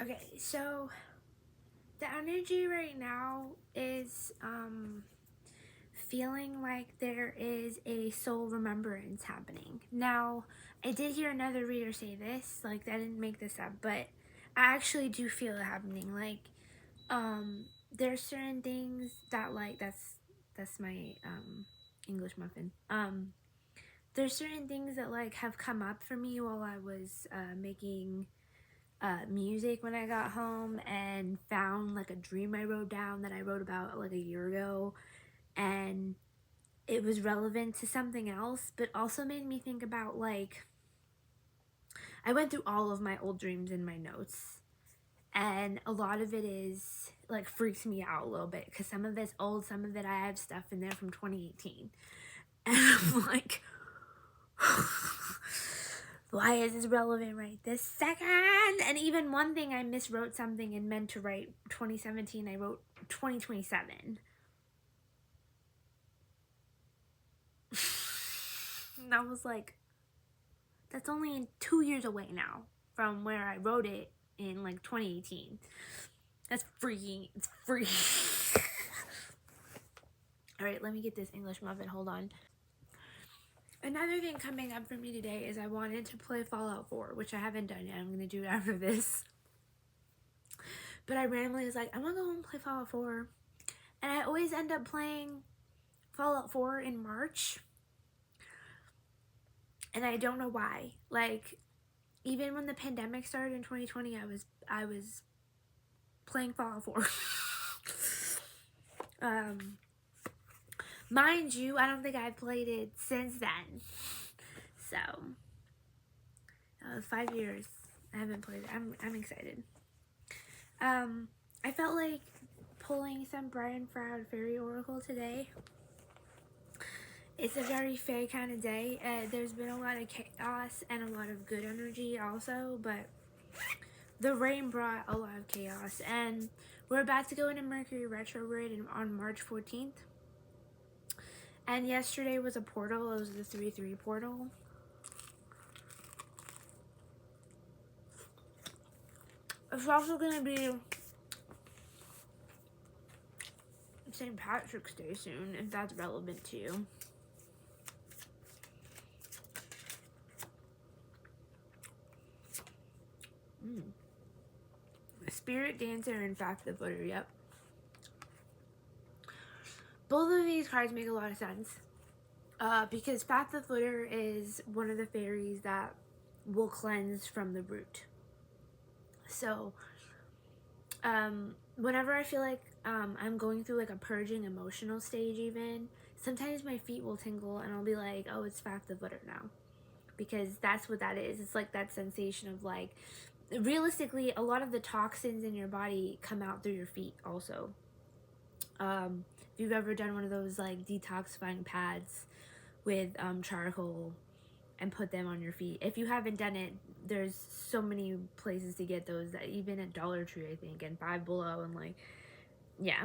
Okay, so the energy right now is feeling like there is a soul remembrance happening. Now, I did hear another reader say this, like I didn't make this up, but I actually do feel it happening. Like, there's certain things that that's my English muffin. There's certain things that like have come up for me while I was making music when I got home, and found like a dream I wrote down that I wrote about like a year ago, and it was relevant to something else, but also made me think about like I went through all of my old dreams in my notes, and a lot of it is like freaks me out a little bit because some of it's old, some of it I have stuff in there from 2018, and I'm like, why is this relevant right this second? And even one thing, I miswrote something and meant to write 2017, I wrote 2027. And I was like, that's only 2 years away now from where I wrote it in like 2018. That's freaking, it's freaking. All right, let me get this English muffin, hold on. Another thing coming up for me today is I wanted to play Fallout 4, which I haven't done yet. I'm going to do it after this. But I randomly was like, I want to go home and play Fallout 4. And I always end up playing Fallout 4 in March. And I don't know why. Like, even when the pandemic started in 2020, I was playing Fallout 4. Mind you, I don't think I've played it since then. So, 5 years I haven't played it. I'm excited. I felt like pulling some Brian Froud Fairy Oracle today. It's a very fae kind of day. There's been a lot of chaos and a lot of good energy also, but the rain brought a lot of chaos, and we're about to go into Mercury retrograde on March 14th. And yesterday was a portal. It was the 3-3 portal. It's also going to be St. Patrick's Day soon, if that's relevant to you. Spirit Dancer and Fact the Footer, yep. Both of these cards make a lot of sense. Because Fact the Footer is one of the fairies that will cleanse from the root. So, whenever I feel like I'm going through like a purging emotional stage even, sometimes my feet will tingle and I'll be like, oh, it's Fact the Footer now. Because that's what that is. It's like that sensation of like, realistically, a lot of the toxins in your body come out through your feet also. If you've ever done one of those like detoxifying pads with charcoal and put them on your feet, if you haven't done it, there's so many places to get those, that even at Dollar Tree I think, and Five Below, and like, yeah.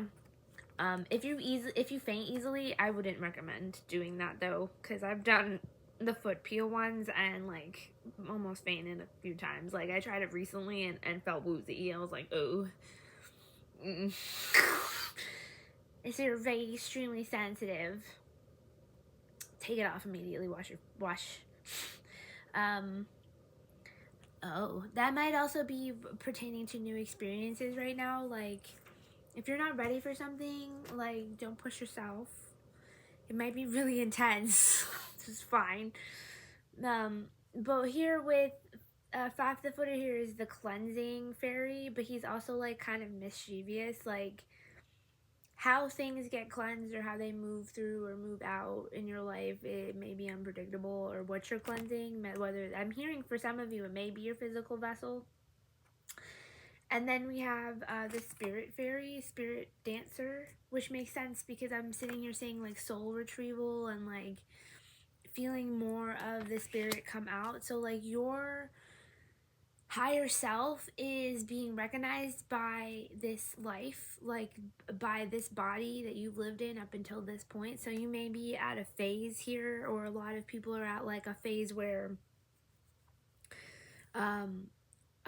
If you faint easily, I wouldn't recommend doing that though, because I've done the foot peel ones and like almost fainted a few times. Like I tried it recently and felt woozy. I was like, oh. If you're very extremely sensitive, take it off immediately. Wash. Oh, that might also be pertaining to new experiences right now. Like, if you're not ready for something, like, don't push yourself. It might be really intense. This is fine. But here with Fact the Footer here is the cleansing fairy, but he's also like kind of mischievous. Like, how things get cleansed or how they move through or move out in your life, it may be unpredictable, or what you're cleansing, whether, I'm hearing for some of you it may be your physical vessel. And then we have the Spirit Fairy, Spirit Dancer, which makes sense because I'm sitting here saying like soul retrieval and like feeling more of the spirit come out. So like your higher self is being recognized by this life, like by this body that you've lived in up until this point. So you may be at a phase here, or a lot of people are at like a phase where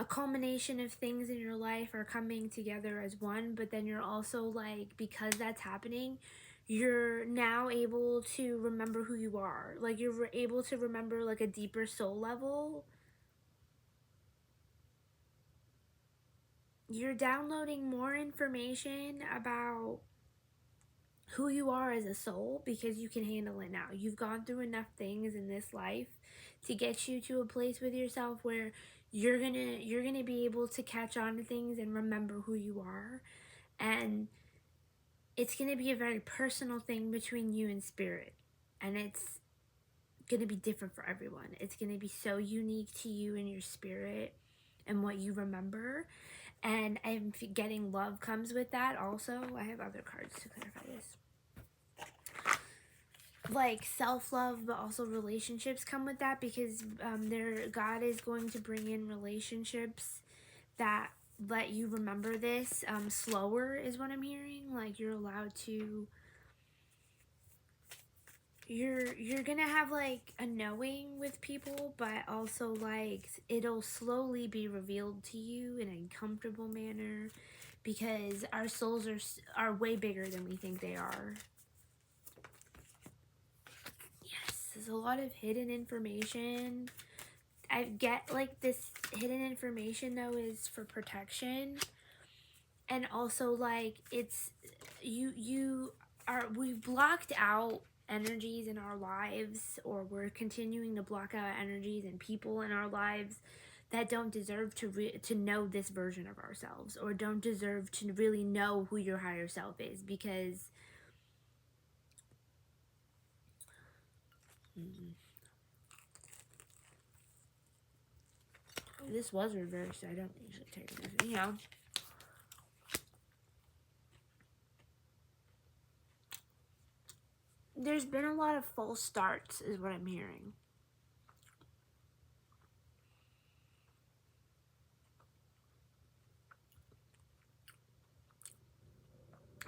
a culmination of things in your life are coming together as one, but then you're also like, because that's happening, you're now able to remember who you are. Like, you're able to remember like a deeper soul level. You're downloading more information about who you are as a soul because you can handle it now. You've gone through enough things in this life to get you to a place with yourself where you're gonna be able to catch on to things and remember who you are. And it's gonna be a very personal thing between you and spirit. And it's gonna be different for everyone. It's gonna be so unique to you and your spirit and what you remember. And I'm getting love comes with that also. I have other cards to clarify this. Like self-love, but also relationships come with that, because God is going to bring in relationships that let you remember this slower, is what I'm hearing. Like, you're allowed to, you're gonna have like a knowing with people, but also like it'll slowly be revealed to you in a comfortable manner, because our souls are way bigger than we think they are. There's a lot of hidden information. I get like this hidden information though is for protection, and also like it's we've blocked out energies in our lives, or we're continuing to block out energies and people in our lives that don't deserve to know this version of ourselves, or don't deserve to really know who your higher self is, because this was reversed. I don't usually take this, you know. There's been a lot of false starts, is what I'm hearing.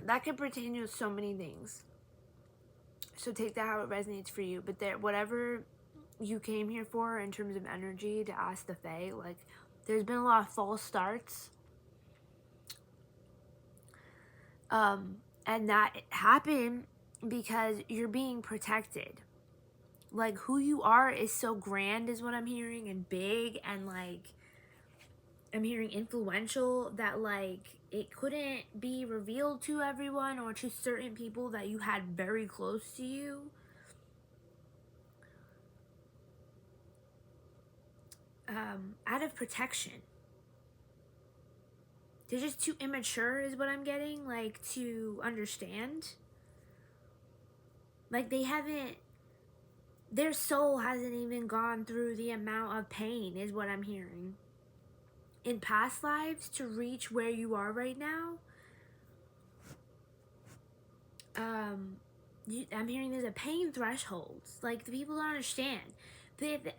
That could pertain to so many things. So take that how it resonates for you. But whatever you came here for in terms of energy, to ask the Fae, like, there's been a lot of false starts. And that happened because you're being protected. Like, who you are is so grand, is what I'm hearing, and big, and like, I'm hearing influential, that like it couldn't be revealed to everyone or to certain people that you had very close to you. Out of protection. They're just too immature, is what I'm getting, like, to understand. Like, their soul hasn't even gone through the amount of pain, is what I'm hearing, in past lives to reach where you are right now. I'm hearing there's a pain threshold. Like, the people don't understand.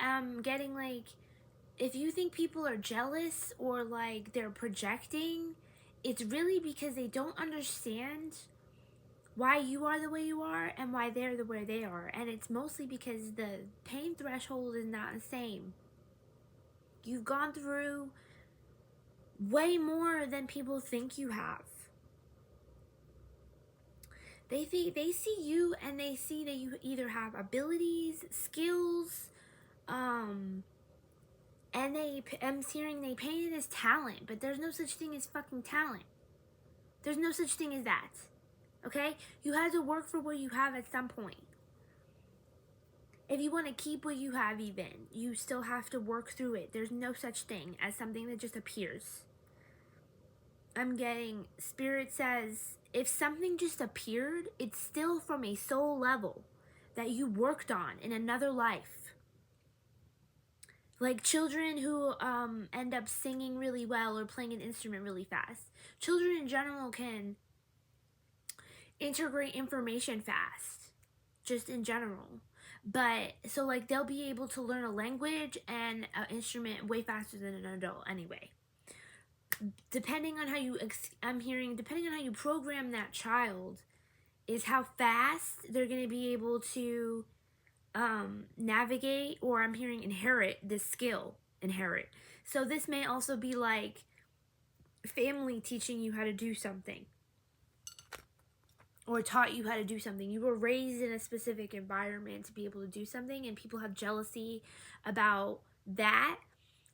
I'm getting like, if you think people are jealous or like they're projecting, it's really because they don't understand why you are the way you are and why they're the way they are. And it's mostly because the pain threshold is not the same. You've gone through way more than people think you have. They see you and they see that you either have abilities, skills, and I'm hearing they paint it as talent, but there's no such thing as fucking talent. There's no such thing as that. Okay? You had to work for what you have at some point. If you want to keep what you have, even, you still have to work through it. There's no such thing as something that just appears. I'm getting, Spirit says, if something just appeared, it's still from a soul level that you worked on in another life. Like children who end up singing really well or playing an instrument really fast. Children in general can integrate information fast, just in general. But so like they'll be able to learn a language and an instrument way faster than an adult anyway. Depending on how you, I'm hearing, depending on how you program that child, is how fast they're going to be able to navigate, or I'm hearing inherit this skill. Inherit So this may also be like family teaching you how to do something, or taught you how to do something. You were raised in a specific environment to be able to do something, and people have jealousy about that,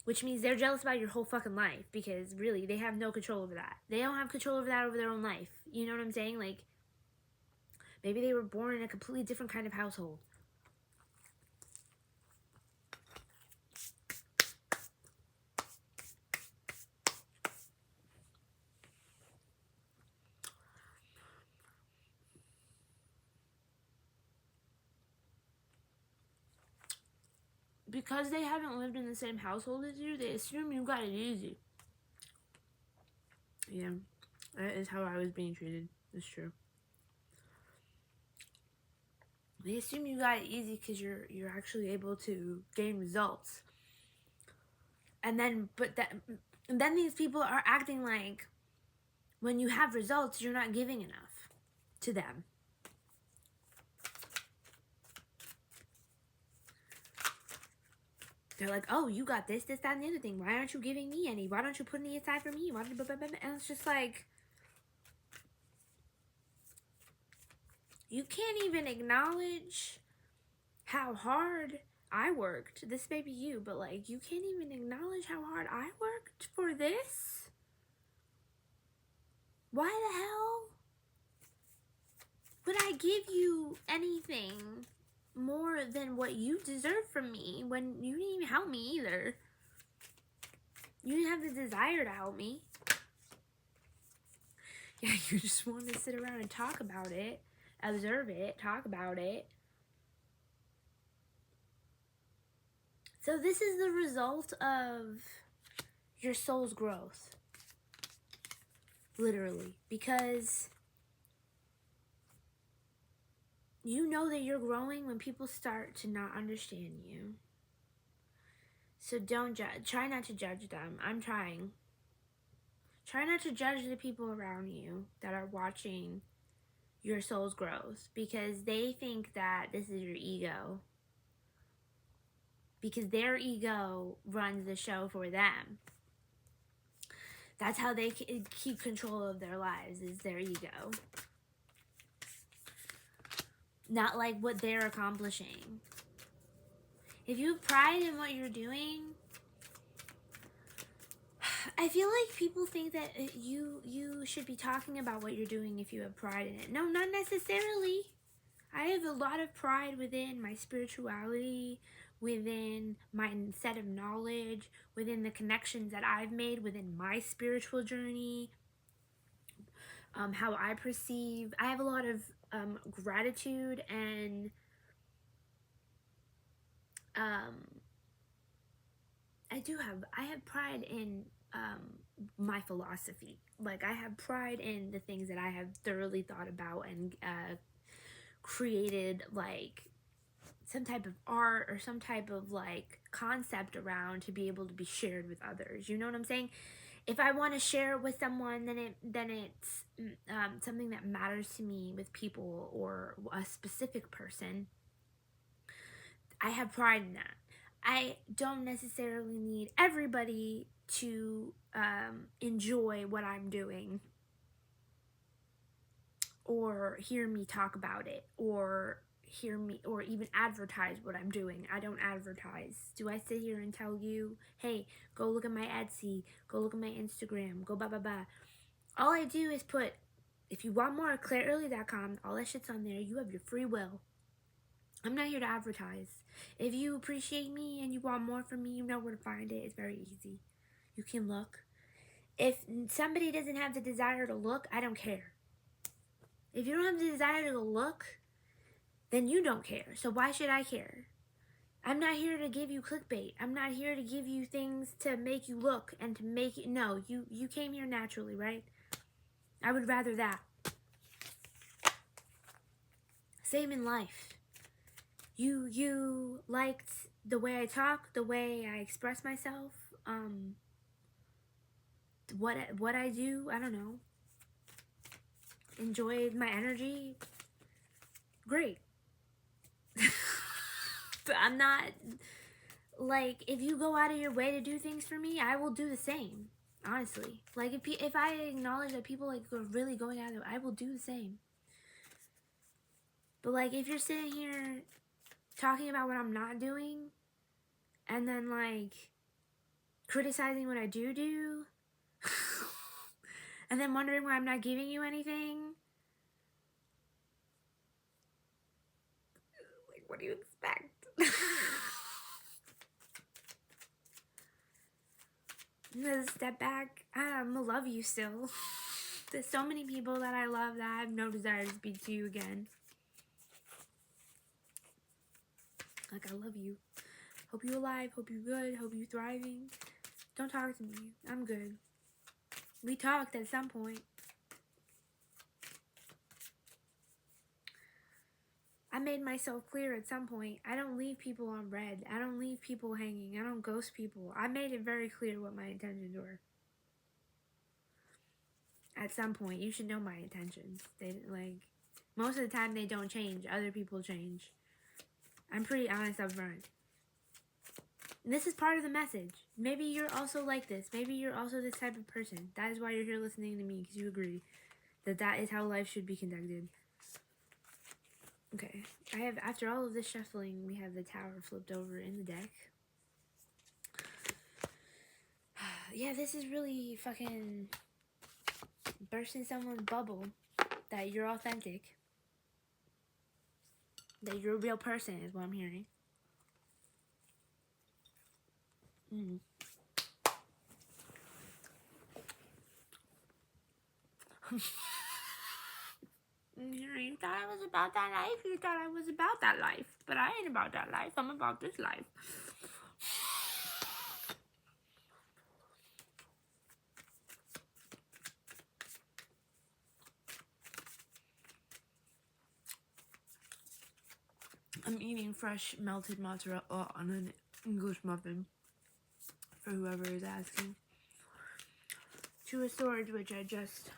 which means they're jealous about your whole fucking life, because really they have no control over that. They don't have control over that over their own life. You know what I'm saying? Like, maybe they were born in a completely different kind of household. Because they haven't lived in the same household as you, they assume you got it easy. Yeah, that is how I was being treated. It's true. They assume you got it easy because you're actually able to gain results. And then these people are acting like when you have results, you're not giving enough to them. They're like, oh, you got this, that, and the other thing. Why aren't you giving me any? Why don't you put any aside for me? And it's just like, you can't even acknowledge how hard I worked. This may be you, but like, you can't even acknowledge how hard I worked for this? Why the hell would I give you anything more than what you deserve from me when you didn't even help me either? You didn't have the desire to help me. Yeah, you just wanted to sit around and talk about it, observe it, talk about it. So this is the result of your soul's growth. Literally. Because you know that you're growing when people start to not understand you. So don't judge. Try not to judge them. I'm trying. Try not to judge the people around you that are watching your soul's growth, because they think that this is your ego. Because their ego runs the show for them. That's how they keep control of their lives, is their ego. Not like what they're accomplishing. If you have pride in what you're doing, I feel like people think that you should be talking about what you're doing if you have pride in it. No, not necessarily. I have a lot of pride within my spirituality, within my set of knowledge, within the connections that I've made within my spiritual journey, how I perceive. I have a lot of gratitude and I have pride in my philosophy. Like, I have pride in the things that I have thoroughly thought about and created, like, some type of art or some type of, like, concept around to be able to be shared with others. You know what I'm saying? If I want to share it with someone, then it's something that matters to me with people or a specific person. I have pride in that. I don't necessarily need everybody to enjoy what I'm doing or hear me talk about it or hear me or even advertise what I'm doing. I don't advertise. Do I sit here and tell you, hey, go look at my Etsy, go look at my Instagram, go blah blah blah? All I do is put, if you want more, claireearly.com, all that shit's on there. You have your free will. I'm not here to advertise. If you appreciate me and you want more from me, you know where to find it. It's very easy. You can look. If somebody doesn't have the desire to look, I don't care. If you don't have the desire to look, then you don't care. So why should I care? I'm not here to give you clickbait. I'm not here to give you things to make you look and to make it. No, you came here naturally, right? I would rather that. Same in life. You liked the way I talk, the way I express myself, what I do, I don't know. Enjoyed my energy. Great. But I'm not like, if you go out of your way to do things for me, I will do the same. Honestly, like, if I acknowledge that people like are really going out of it, I will do the same. But like, if you're sitting here talking about what I'm not doing, and then like criticizing what I do, and then wondering why I'm not giving you anything, like, what do you expect? Let's step back. I'm gonna love you still. There's so many people that I love that I have no desire to speak to you again. Like, I love you. Hope you alive. Hope you good. Hope you thriving. Don't talk to me. I'm good. We talked at some point. I made myself clear at some point. I don't leave people on red. I don't leave people hanging. I don't ghost people. I made it very clear what my intentions were. At some point, you should know my intentions. They, like, most of the time they don't change. Other people change. I'm pretty honest up front. And this is part of the message. Maybe you're also like this. Maybe you're also this type of person. That is why you're here listening to me, because you agree that that is how life should be conducted. Okay, I have, after all of this shuffling, we have the tower flipped over in the deck. Yeah, this is really fucking bursting someone's bubble that you're authentic. That you're a real person is what I'm hearing. You thought I was about that life? You thought I was about that life. But I ain't about that life. I'm about this life. I'm eating fresh melted mozzarella on an English muffin, for whoever is asking. To a sword which I just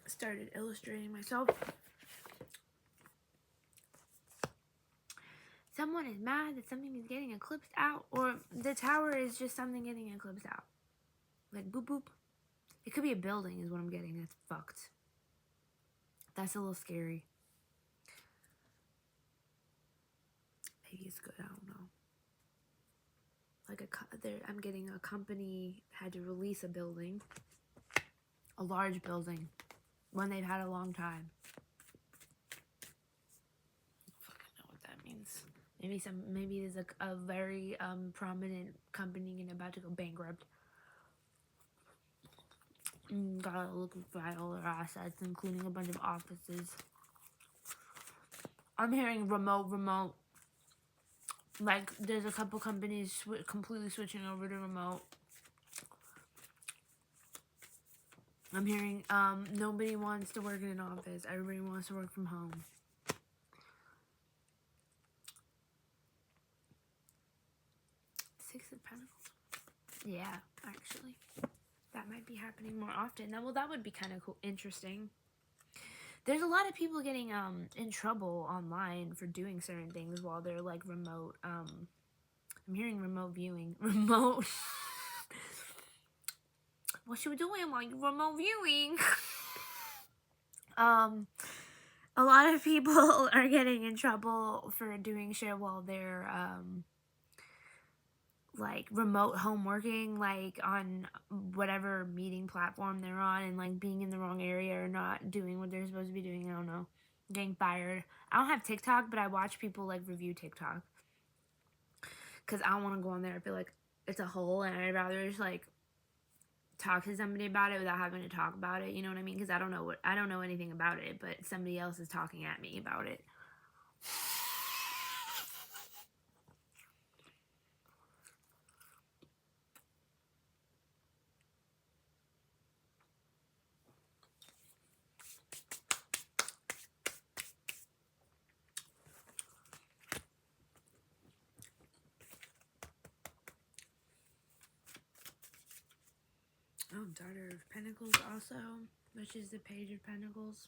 started illustrating myself. Someone is mad that something is getting eclipsed out, or the tower is just something getting eclipsed out. Like, boop boop. It could be a building is what I'm getting. That's fucked. That's a little scary. Maybe it's good, I don't know. Like, I'm getting a company had to release a building. A large building. One they've had a long time. I don't fucking know what that means. Maybe there's a very prominent company and about to go bankrupt. Gotta liquefy all their assets, including a bunch of offices. I'm hearing remote. Like, there's a couple companies completely switching over to remote. I'm hearing nobody wants to work in an office. Everybody wants to work from home. Six of Pentacles. Yeah, actually. That might be happening more often. Well, that would be kind of cool, interesting. There's a lot of people getting in trouble online for doing certain things while they're like remote. I'm hearing remote viewing. Remote. What you doing while you remote viewing? A lot of people are getting in trouble for doing shit while they're like remote home working, like on whatever meeting platform they're on, and like being in the wrong area or not doing what they're supposed to be doing. I don't know, getting fired. I don't have TikTok, but I watch people like review TikTok because I don't want to go on there. I feel like it's a hole, and I'd rather just like talk to somebody about it without having to talk about it. You know what I mean? Because I don't know anything about it, but somebody else is talking at me about it. Oh, Daughter of Pentacles also, which is the Page of Pentacles.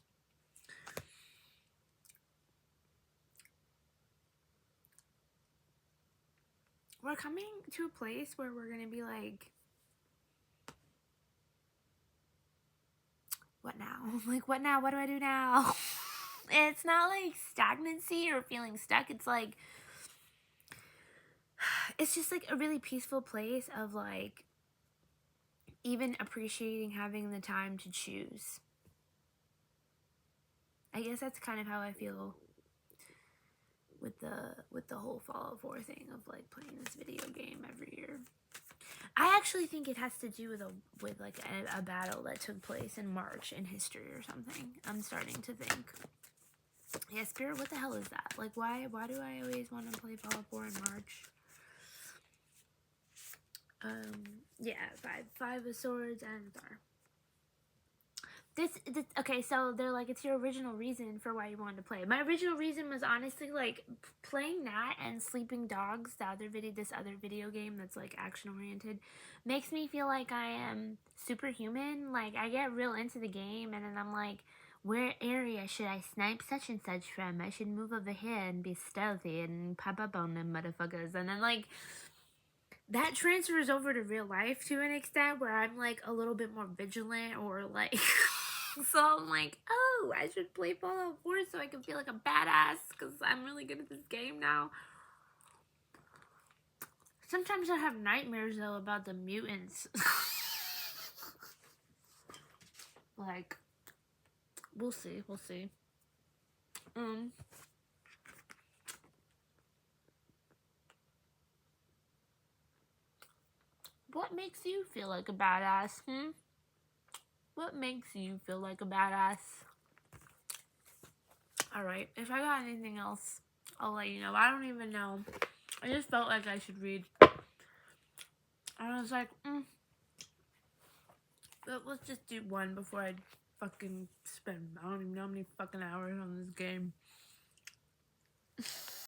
we're coming to a place where we're gonna be like, what now? Like, what now? What do I do now? It's not like stagnancy or feeling stuck. It's like, it's just like a really peaceful place of like even appreciating having the time to choose. I guess that's kind of how I feel with the whole Fallout 4 thing of like playing this video game every year. I actually think it has to do with like a battle that took place in March in history or something. I'm starting to think. Yeah, Spirit, what the hell is that? Like, why do I always want to play Fallout 4 in March? Yeah, five of swords and Thar. This okay, so they're like, it's your original reason for why you wanted to play. My original reason was honestly like playing that and Sleeping Dogs, this other video game that's like action oriented, makes me feel like I am superhuman. Like I get real into the game and then I'm like, where area should I snipe such and such from? I should move over here and be stealthy and pop up on them motherfuckers. And then like that transfers over to real life to an extent where I'm like a little bit more vigilant or like so I'm like, oh, I should play Fallout 4 so I can feel like a badass because I'm really good at this game now. Sometimes I have nightmares though about the mutants. Like, we'll see. What makes you feel like a badass, What makes you feel like a badass? Alright, if I got anything else, I'll let you know. I don't even know. I just felt like I should read. I was like, but let's just do one before I fucking spend, I don't even know how many fucking hours on this game.